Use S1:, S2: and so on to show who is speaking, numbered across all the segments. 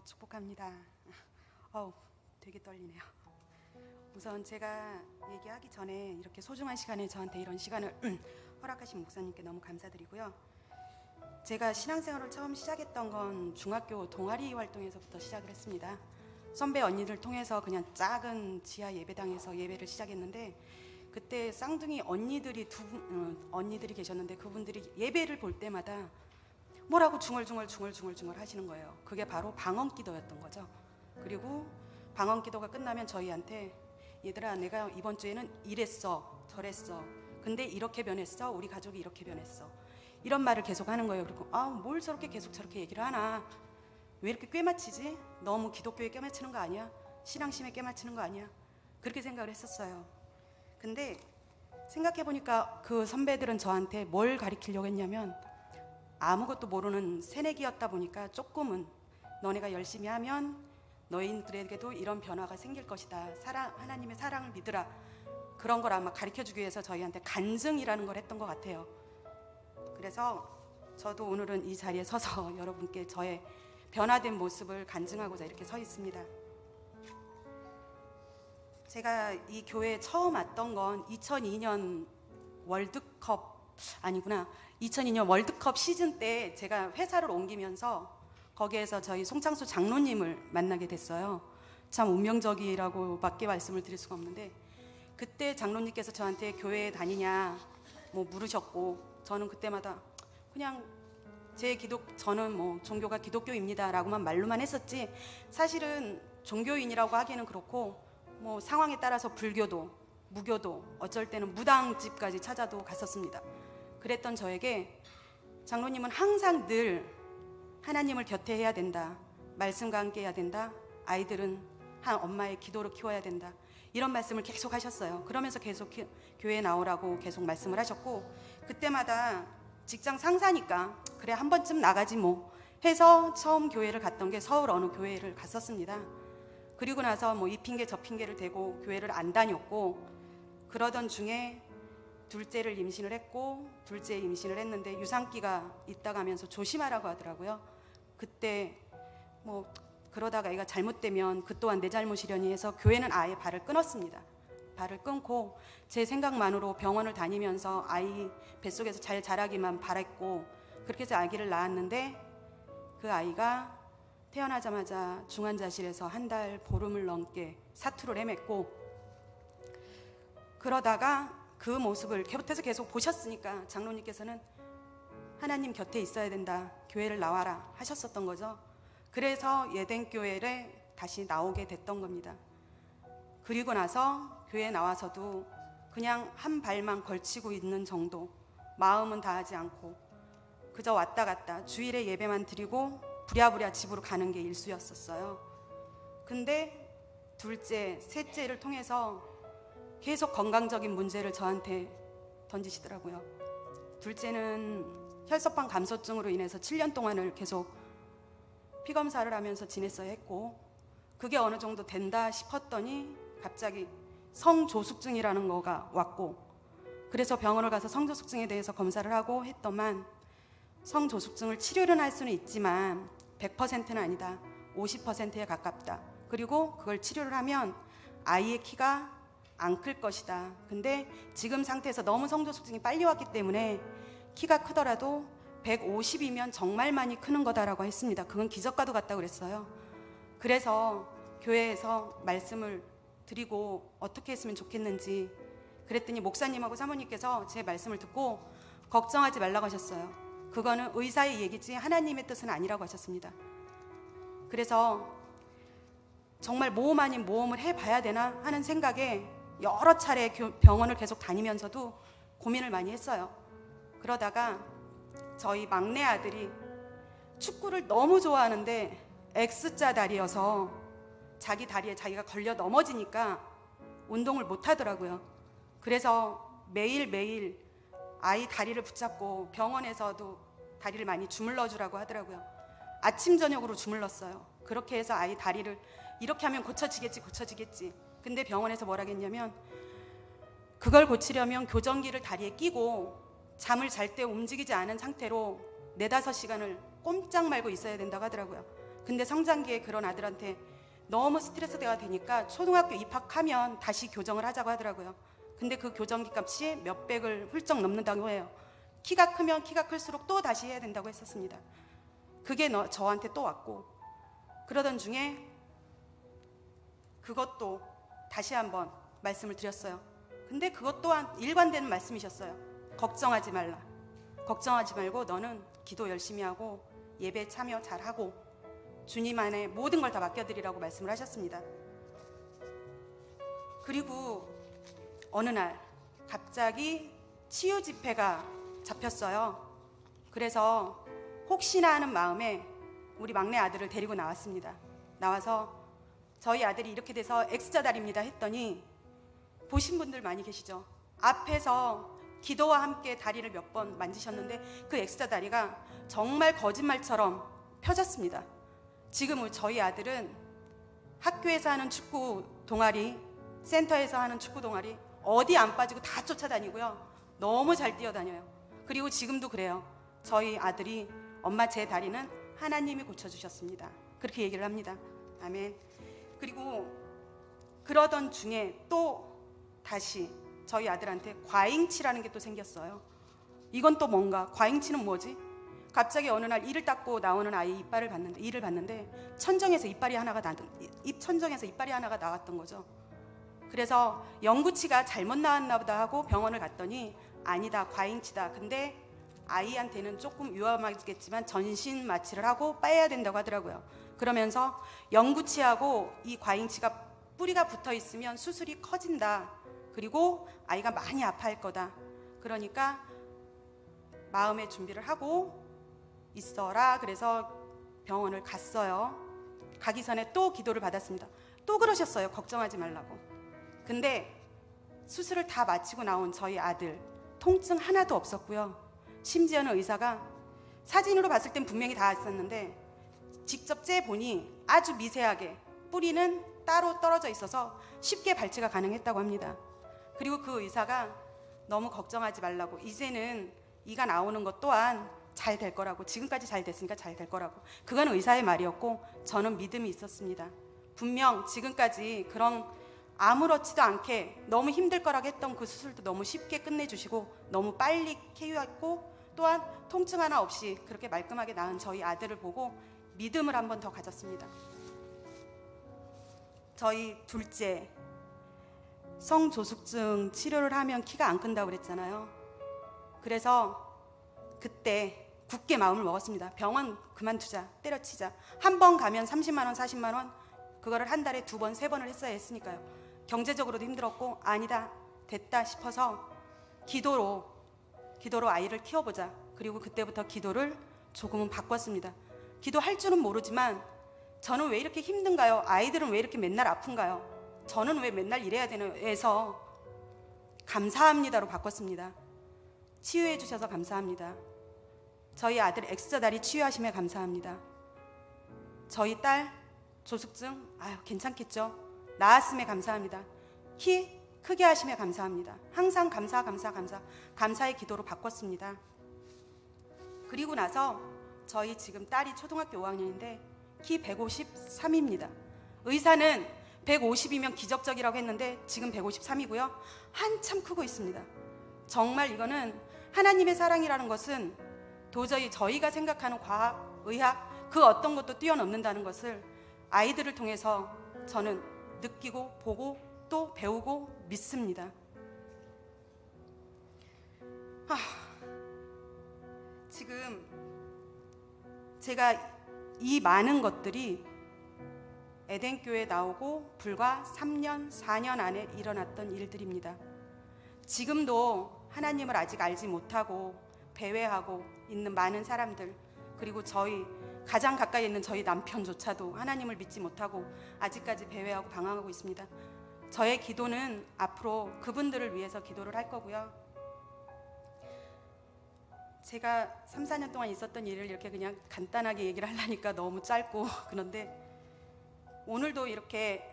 S1: 축복합니다. 어우, 되게 떨리네요. 우선 제가 얘기하기 전에 이렇게 소중한 시간에 저한테 이런 시간을 허락하신 목사님께 너무 감사드리고요. 제가 신앙생활을 처음 시작했던 건 중학교 동아리 활동에서부터 시작을 했습니다. 선배 언니들 통해서 그냥 작은 지하 예배당에서 예배를 시작했는데, 그때 쌍둥이 언니들이 언니들이 계셨는데 그분들이 예배를 볼 때마다 뭐라고 중얼중얼 하시는 거예요. 그게 바로 방언기도였던 거죠. 그리고 방언기도가 끝나면 저희한테, 얘들아, 내가 이번 주에는 이랬어 저랬어, 근데 이렇게 변했어, 우리 가족이 이렇게 변했어, 이런 말을 계속 하는 거예요. 그리고 뭘 저렇게 계속 저렇게 얘기를 하나, 왜 이렇게 꿰맞히지? 너무 기독교에 꿰맞추는 거 아니야? 신앙심에 꿰맞추는 거 아니야? 그렇게 생각을 했었어요. 근데 생각해보니까 그 선배들은 저한테 뭘 가르치려고 했냐면, 아무것도 모르는 새내기였다 보니까 조금은 너네가 열심히 하면 너희들에게도 이런 변화가 생길 것이다, 하나님의 사랑을 믿으라, 그런 걸 아마 가르쳐주기 위해서 저희한테 간증이라는 걸 했던 것 같아요. 그래서 저도 오늘은 이 자리에 서서 여러분께 저의 변화된 모습을 간증하고자 이렇게 서 있습니다. 제가 이 교회에 처음 왔던 건 2002년 월드컵 시즌 때 제가 회사를 옮기면서 거기에서 저희 송창수 장로님을 만나게 됐어요. 참 운명적이라고 밖에 말씀을 드릴 수가 없는데, 그때 장로님께서 저한테 교회에 다니냐 물으셨고, 저는 그때마다 그냥 저는 종교가 기독교입니다 라고만 말로만 했었지, 사실은 종교인이라고 하기에는 그렇고, 상황에 따라서 불교도 무교도 어쩔 때는 무당집까지 찾아도 갔었습니다. 그랬던 저에게 장로님은 항상 늘 하나님을 곁에 해야 된다, 말씀과 함께 해야 된다, 아이들은 한 엄마의 기도로 키워야 된다, 이런 말씀을 계속 하셨어요. 그러면서 계속 교회에 나오라고 계속 말씀을 하셨고, 그때마다 직장 상사니까 그래 한 번쯤 나가지 해서 처음 교회를 갔던 게 서울 어느 교회를 갔었습니다. 그리고 나서 이 핑계 저 핑계를 대고 교회를 안 다녔고, 그러던 중에 둘째를 임신을 했고, 둘째 임신을 했는데 유산기가 있다가 하면서 조심하라고 하더라고요. 그때 그러다가 애가 잘못되면 그 또한 내 잘못이려니 해서 교회는 아예 발을 끊었습니다. 발을 끊고 제 생각만으로 병원을 다니면서 아이 뱃속에서 잘 자라기만 바랬고, 그렇게 해서 아기를 낳았는데, 그 아이가 태어나자마자 중환자실에서 한 달 보름을 넘게 사투를 헤맸고, 그러다가 그 모습을 곁에서 계속 보셨으니까 장로님께서는 하나님 곁에 있어야 된다, 교회를 나와라 하셨었던 거죠. 그래서 예den교회를 다시 나오게 됐던 겁니다. 그리고 나서 교회에 나와서도 그냥 한 발만 걸치고 있는 정도, 마음은 다하지 않고 그저 왔다 갔다 주일에 예배만 드리고 부랴부랴 집으로 가는 게 일수였었어요. 근데 둘째, 셋째를 통해서 계속 건강적인 문제를 저한테 던지시더라고요. 둘째는 혈소판 감소증으로 인해서 7년 동안을 계속 피검사를 하면서 지냈어야 했고, 그게 어느 정도 된다 싶었더니 갑자기 성조숙증이라는 거가 왔고, 그래서 병원을 가서 성조숙증에 대해서 검사를 하고 했더만, 성조숙증을 치료는 할 수는 있지만 100%는 아니다, 50%에 가깝다, 그리고 그걸 치료를 하면 아이의 키가 안 클 것이다. 근데 지금 상태에서 너무 성조숙증이 빨리 왔기 때문에 키가 크더라도 150이면 정말 많이 크는 거다라고 했습니다. 그건 기적과도 같다고 그랬어요. 그래서 교회에서 말씀을 드리고 어떻게 했으면 좋겠는지 그랬더니 목사님하고 사모님께서 제 말씀을 듣고 걱정하지 말라고 하셨어요. 그거는 의사의 얘기지 하나님의 뜻은 아니라고 하셨습니다. 그래서 정말 모험 아닌 모험을 해봐야 되나 하는 생각에 여러 차례 병원을 계속 다니면서도 고민을 많이 했어요. 그러다가 저희 막내 아들이 축구를 너무 좋아하는데 X자 다리여서 자기 다리에 자기가 걸려 넘어지니까 운동을 못 하더라고요. 그래서 매일매일 아이 다리를 붙잡고 병원에서도 다리를 많이 주물러 주라고 하더라고요. 아침 저녁으로 주물렀어요. 그렇게 해서 아이 다리를 이렇게 하면 고쳐지겠지. 근데 병원에서 뭐라 했냐면, 그걸 고치려면 교정기를 다리에 끼고 잠을 잘 때 움직이지 않은 상태로 4-5시간을 꼼짝 말고 있어야 된다고 하더라고요. 근데 성장기에 그런 아들한테 너무 스트레스가 되니까 초등학교 입학하면 다시 교정을 하자고 하더라고요. 근데 그 교정기 값이 몇백을 훌쩍 넘는다고 해요. 키가 크면 키가 클수록 또 다시 해야 된다고 했었습니다. 그게 저한테 또 왔고, 그러던 중에 그것도 다시 한번 말씀을 드렸어요. 근데 그것 또한 일관되는 말씀이셨어요. 걱정하지 말라. 걱정하지 말고 너는 기도 열심히 하고 예배 참여 잘하고 주님 안에 모든 걸 다 맡겨드리라고 말씀을 하셨습니다. 그리고 어느 날 갑자기 치유 집회가 잡혔어요. 그래서 혹시나 하는 마음에 우리 막내 아들을 데리고 나왔습니다. 나와서 저희 아들이 이렇게 돼서 X자다리입니다 했더니, 보신 분들 많이 계시죠? 앞에서 기도와 함께 다리를 몇 번 만지셨는데 그 X자다리가 정말 거짓말처럼 펴졌습니다. 지금 저희 아들은 학교에서 하는 축구 동아리, 센터에서 하는 축구 동아리 어디 안 빠지고 다 쫓아다니고요. 너무 잘 뛰어다녀요. 그리고 지금도 그래요. 저희 아들이 엄마 제 다리는 하나님이 고쳐주셨습니다. 그렇게 얘기를 합니다. 아멘. 그리고 그러던 중에 또 다시 저희 아들한테 과잉치라는 게 또 생겼어요. 이건 또 뭔가, 과잉치는 뭐지? 갑자기 어느 날 이를 닦고 나오는 아이 이를 봤는데 천정에서 이빨이 하나가 나왔던 거죠. 그래서 영구치가 잘못 나왔나 보다 하고 병원을 갔더니 아니다, 과잉치다. 근데 아이한테는 조금 위험하겠지만 전신 마취를 하고 빼야 된다고 하더라고요. 그러면서 영구치하고 이 과잉치가 뿌리가 붙어 있으면 수술이 커진다. 그리고 아이가 많이 아파할 거다. 그러니까 마음의 준비를 하고 있어라. 그래서 병원을 갔어요. 가기 전에 또 기도를 받았습니다. 또 그러셨어요. 걱정하지 말라고. 근데 수술을 다 마치고 나온 저희 아들 통증 하나도 없었고요. 심지어는 의사가 사진으로 봤을 땐 분명히 다 있었는데 직접 째보니 아주 미세하게 뿌리는 따로 떨어져 있어서 쉽게 발치가 가능했다고 합니다. 그리고 그 의사가 너무 걱정하지 말라고, 이제는 이가 나오는 것 또한 잘 될 거라고, 지금까지 잘 됐으니까 잘 될 거라고. 그건 의사의 말이었고 저는 믿음이 있었습니다. 분명 지금까지 그런 아무렇지도 않게 너무 힘들 거라고 했던 그 수술도 너무 쉽게 끝내주시고 너무 빨리 쾌유했고, 또한 통증 하나 없이 그렇게 말끔하게 나은 저희 아들을 보고 믿음을 한 번 더 가졌습니다. 저희 둘째 성조숙증 치료를 하면 키가 안 큰다고 그랬잖아요. 그래서 그때 굳게 마음을 먹었습니다. 병원 그만두자, 때려치자. 한 번 가면 30만 원, 40만 원, 그거를 한 달에 2번, 3번을 했어야 했으니까요. 경제적으로도 힘들었고 아니다, 됐다 싶어서 기도로 아이를 키워보자. 그리고 그때부터 기도를 조금은 바꿨습니다. 기도할 줄은 모르지만 저는 왜 이렇게 힘든가요? 아이들은 왜 이렇게 맨날 아픈가요? 저는 왜 맨날 이래야 되나 해서 감사합니다로 바꿨습니다. 치유해 주셔서 감사합니다. 저희 아들 X자다리 치유하심에 감사합니다. 저희 딸 조숙증 괜찮겠죠? 나았음에 감사합니다. 키 크게 하심에 감사합니다. 항상 감사의 기도로 바꿨습니다. 그리고 나서 저희 지금 딸이 초등학교 5학년인데 키 153입니다. 의사는 150이면 기적적이라고 했는데 지금 153이고요. 한참 크고 있습니다. 정말 이거는 하나님의 사랑이라는 것은 도저히 저희가 생각하는 과학, 의학 그 어떤 것도 뛰어넘는다는 것을 아이들을 통해서 저는 느끼고 보고 또 배우고 믿습니다. 지금 제가 이 많은 것들이 에덴교회 나오고 불과 3년, 4년 안에 일어났던 일들입니다. 지금도 하나님을 아직 알지 못하고 배회하고 있는 많은 사람들, 그리고 저희 가장 가까이 있는 저희 남편조차도 하나님을 믿지 못하고 아직까지 배회하고 방황하고 있습니다. 저의 기도는 앞으로 그분들을 위해서 기도를 할 거고요. 제가 3, 4년 동안 있었던 일을 이렇게 그냥 간단하게 얘기를 하려니까 너무 짧고 그런데 오늘도 이렇게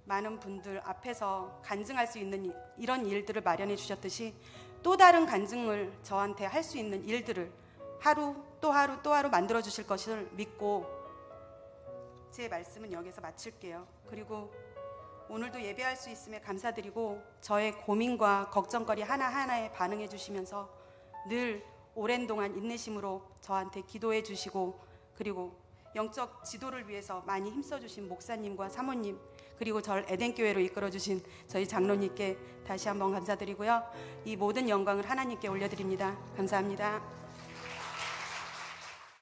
S1: 많은 분들 앞에서 간증할 수 있는 이런 일들을 마련해 주셨듯이 또 다른 간증을 저한테 할 수 있는 일들을 하루 또 하루 만들어 주실 것을 믿고 제 말씀은 여기서 마칠게요. 그리고 오늘도 예배할 수 있음에 감사드리고 저의 고민과 걱정거리 하나하나에 반응해 주시면서 늘 오랜 동안 인내심으로 저한테 기도해 주시고 그리고 영적 지도를 위해서 많이 힘써주신 목사님과 사모님 그리고 저를 에덴교회로 이끌어주신 저희 장로님께 다시 한번 감사드리고요. 이 모든 영광을 하나님께 올려드립니다. 감사합니다.